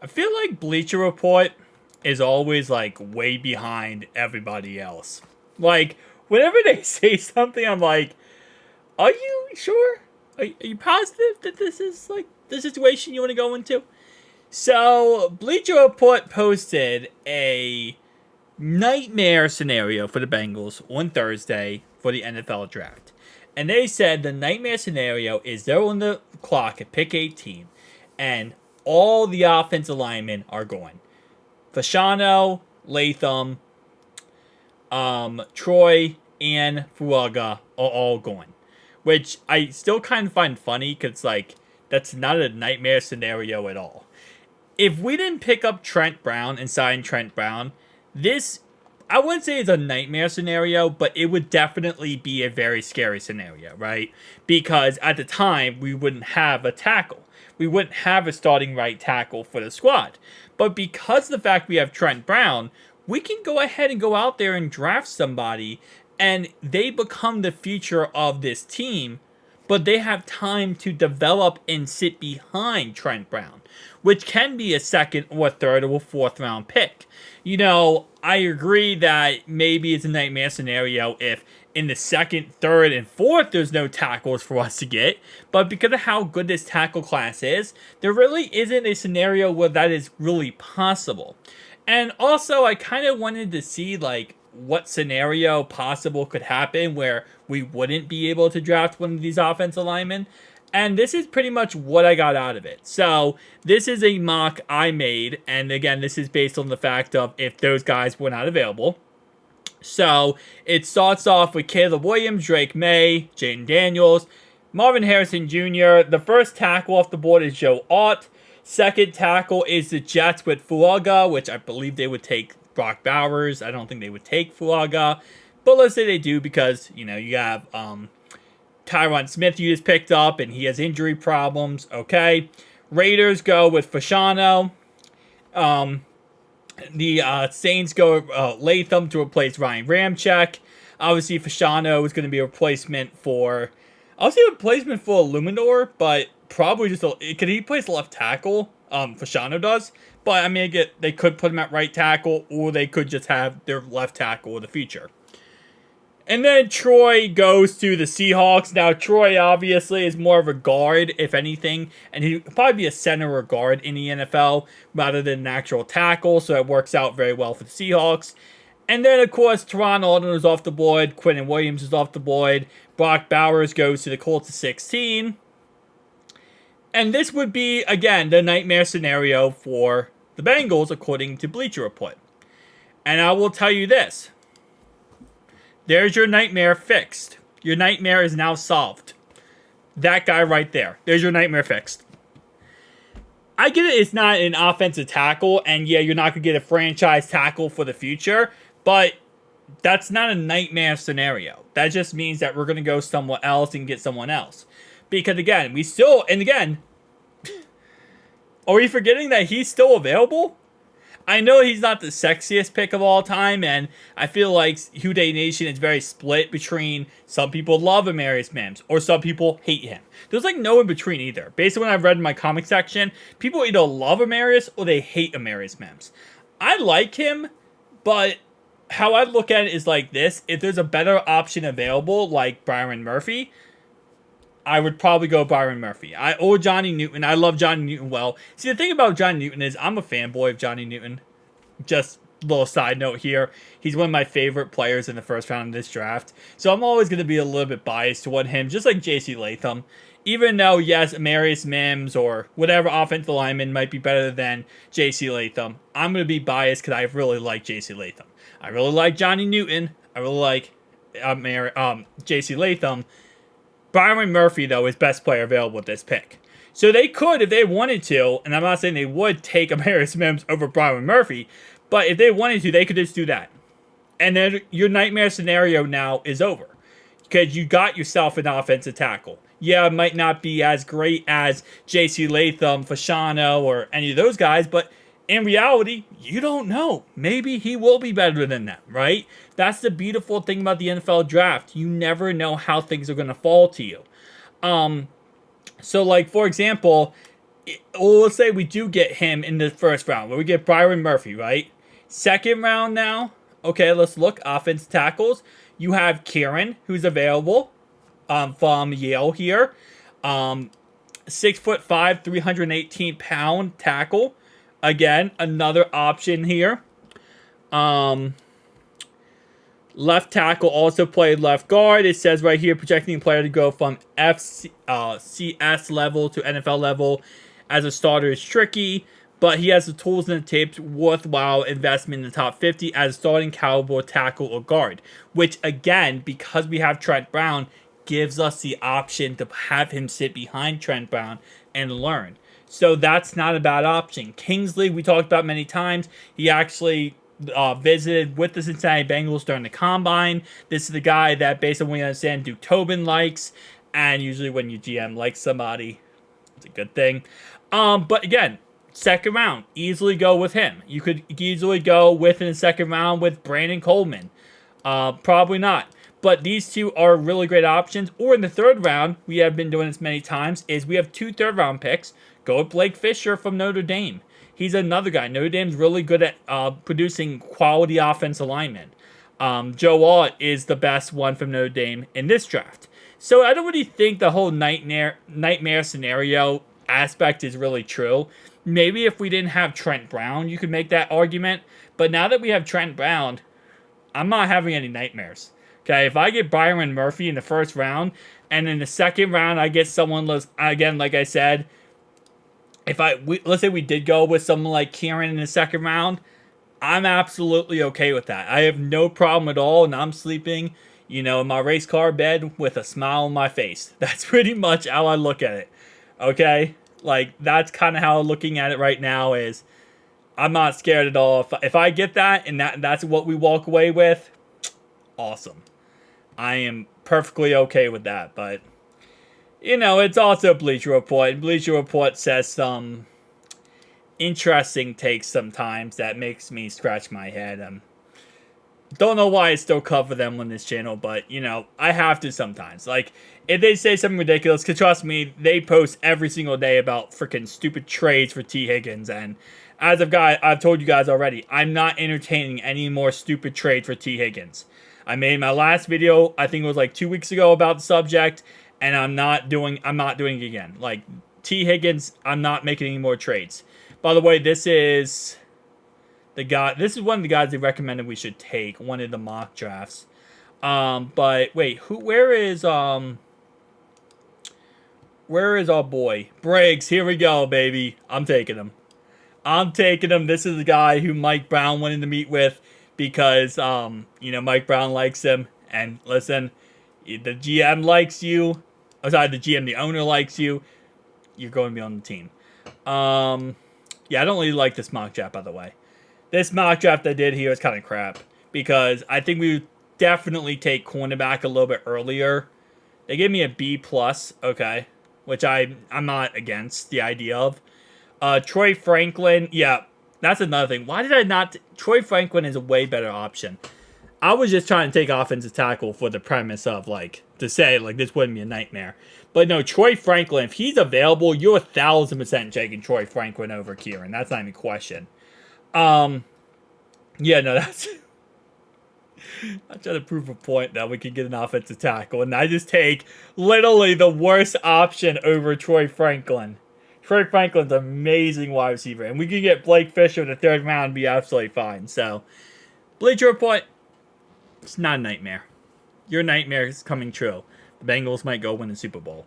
I feel like Bleacher Report is always like way behind everybody else. Like, whenever they say something, I'm like, are you sure? Are you positive that this is like the situation you want to go into? So, Bleacher Report posted a nightmare scenario for the Bengals on Thursday for the NFL draft. And they said the nightmare scenario is they're on the clock at pick 18, and all the offensive linemen are going. Fashano, Latham, Troy, and Fuaga are all going. Which I still kind of find funny because, like, that's not a nightmare scenario at all. If we didn't pick up Trent Brown and sign Trent Brown, this, I wouldn't say it's a nightmare scenario, but it would definitely be a very scary scenario, right? Because at the time, we wouldn't have a tackle. We wouldn't have a starting right tackle for the squad. But because of the fact we have Trent Brown, we can go ahead and go out there and draft somebody, and they become the future of this team, but they have time to develop and sit behind Trent Brown, which can be a second or third or fourth round pick. You know, I agree that maybe it's a nightmare scenario if in the second, third, and fourth there's no tackles for us to get, but because of how good this tackle class is, there really isn't a scenario where that is really possible. And also, I kind of wanted to see, like, what scenario possible could happen where we wouldn't be able to draft one of these offensive linemen. And this is pretty much what I got out of it. So this is a mock I made. And again, this is based on the fact of if those guys were not available. So it starts off with Caleb Williams, Drake May, Jaden Daniels, Marvin Harrison Jr. The first tackle off the board is Joe Ott. Second tackle is the Jets with Fuaga, which I believe they would take Brock Bowers. I don't think they would take Fuaga, but let's say they do because, you know, you have Tyron Smith you just picked up and he has injury problems. Okay. Raiders go with Fashano. The Saints go Latham to replace Ryan Ramczyk. Obviously, Fashano is going to be a replacement for, I'll say a replacement for Luminor, but probably just could he plays left tackle? Fashano does. But I mean, they could put him at right tackle, or they could just have their left tackle in the future. And then Troy goes to the Seahawks. Now, Troy obviously is more of a guard, if anything, and he'd probably be a center or guard in the NFL rather than an actual tackle, so it works out very well for the Seahawks. And then, of course, Teron Alden is off the board, Quentin Williams is off the board, Brock Bowers goes to the Colts at 16. And this would be, again, the nightmare scenario for the Bengals, according to Bleacher Report. And I will tell you this. There's your nightmare fixed. Your nightmare is now solved. That guy right there. There's your nightmare fixed. I get it, it's not an offensive tackle, and yeah, you're not going to get a franchise tackle for the future, but that's not a nightmare scenario. That just means that we're going to go somewhere else and get someone else. Because again, are we forgetting that he's still available? I know he's not the sexiest pick of all time, and I feel like Houday Nation is very split between some people love Amarius Mims, or some people hate him. There's like no in between either. Based on what I've read in my comic section, people either love Amarius or they hate Amarius Mims. I like him, but how I look at it is like this. If there's a better option available, like Byron Murphy, I would probably go Byron Murphy. Or Johnny Newton. I love Johnny Newton well. See, the thing about Johnny Newton is I'm a fanboy of Johnny Newton. Just a little side note here. He's one of my favorite players in the first round of this draft. So I'm always going to be a little bit biased toward him, just like J.C. Latham. Even though, yes, Amarius Mims or whatever offensive lineman might be better than J.C. Latham, I'm going to be biased because I really like J.C. Latham. I really like Johnny Newton. I really like J.C. Latham. Byron Murphy, though, is best player available with this pick. So they could, if they wanted to, and I'm not saying they would take Amarius Mims over Byron Murphy, but if they wanted to, they could just do that. And then your nightmare scenario now is over. Because you got yourself an offensive tackle. Yeah, it might not be as great as J.C. Latham, Fashano, or any of those guys, but in reality, you don't know. Maybe he will be better than them, right? That's the beautiful thing about the NFL draft. You never know how things are going to fall to you. So, like, for example, Well, let's say we do get him in the first round, where we get Byron Murphy, right? Second round now. Okay, let's look. Offense tackles. You have Kieran, who's available, from Yale here. 6'5", 318-pound tackle. Again, another option here. Left tackle also played left guard. It says right here, projecting the player to go from CS level to NFL level as a starter is tricky, but he has the tools and the tapes worthwhile investment in the top 50 as a starting caliber tackle or guard, which again, because we have Trent Brown, gives us the option to have him sit behind Trent Brown and learn. So that's not a bad option. Kingsley, we talked about many times. He actually visited with the Cincinnati Bengals during the Combine. This is the guy that, based on what we understand, Duke Tobin likes. And usually when your GM likes somebody, it's a good thing. But again, second round, easily go with him. You could easily go with in the second round with Brandon Coleman. Probably not. But these two are really great options. Or in the third round, we have been doing this many times, is we have 2 third-round picks. Go with Blake Fisher from Notre Dame. He's another guy. Notre Dame's really good at producing quality offensive linemen. Joe Alt is the best one from Notre Dame in this draft. So I don't really think the whole nightmare scenario aspect is really true. Maybe if we didn't have Trent Brown, you could make that argument. But now that we have Trent Brown, I'm not having any nightmares. Okay, if I get Byron Murphy in the first round, and in the second round I get someone, again, like I said, let's say we did go with someone like Kieran in the second round, I'm absolutely okay with that. I have no problem at all, and I'm sleeping, in my race car bed with a smile on my face. That's pretty much how I look at it. Okay? Like, that's kind of how I'm looking at it right now is I'm not scared at all. If I get that, and that's what we walk away with, awesome. I am perfectly okay with that, but it's also Bleacher Report. Bleacher Report says some interesting takes sometimes that makes me scratch my head. Don't know why I still cover them on this channel, but, I have to sometimes. Like, if they say something ridiculous, because trust me, they post every single day about freaking stupid trades for T. Higgins, and as I've told you guys already, I'm not entertaining any more stupid trades for T. Higgins. I made my last video, I think it was like 2 weeks ago, about the subject, and I'm not doing it again. Like, T. Higgins, I'm not making any more trades. By the way, this is one of the guys they recommended we should take, one of the mock drafts. But wait, where is our boy? Briggs, here we go, baby. I'm taking him. This is the guy who Mike Brown wanted to meet with because, Mike Brown likes him. And listen, the GM likes you. The owner likes you. You're going to be on the team. Yeah, I don't really like this mock draft, by the way. This mock draft I did here is kind of crap because I think we would definitely take cornerback a little bit earlier. They gave me a B+, okay, which I'm not against the idea of. Troy Franklin, yeah, that's another thing. Why did I not? Troy Franklin is a way better option. I was just trying to take offensive tackle for the premise of, to say, this wouldn't be a nightmare. But no, Troy Franklin, if he's available, you're 1,000% taking Troy Franklin over Kieran. That's not even a question. Yeah, no, that's... I'm trying to prove a point that we can get an offensive tackle, and I just take literally the worst option over Troy Franklin. Troy Franklin's an amazing wide receiver, and we can get Blake Fisher in the third round and be absolutely fine. So, Bleacher Report, it's not a nightmare. Your nightmare is coming true. The Bengals might go win the Super Bowl.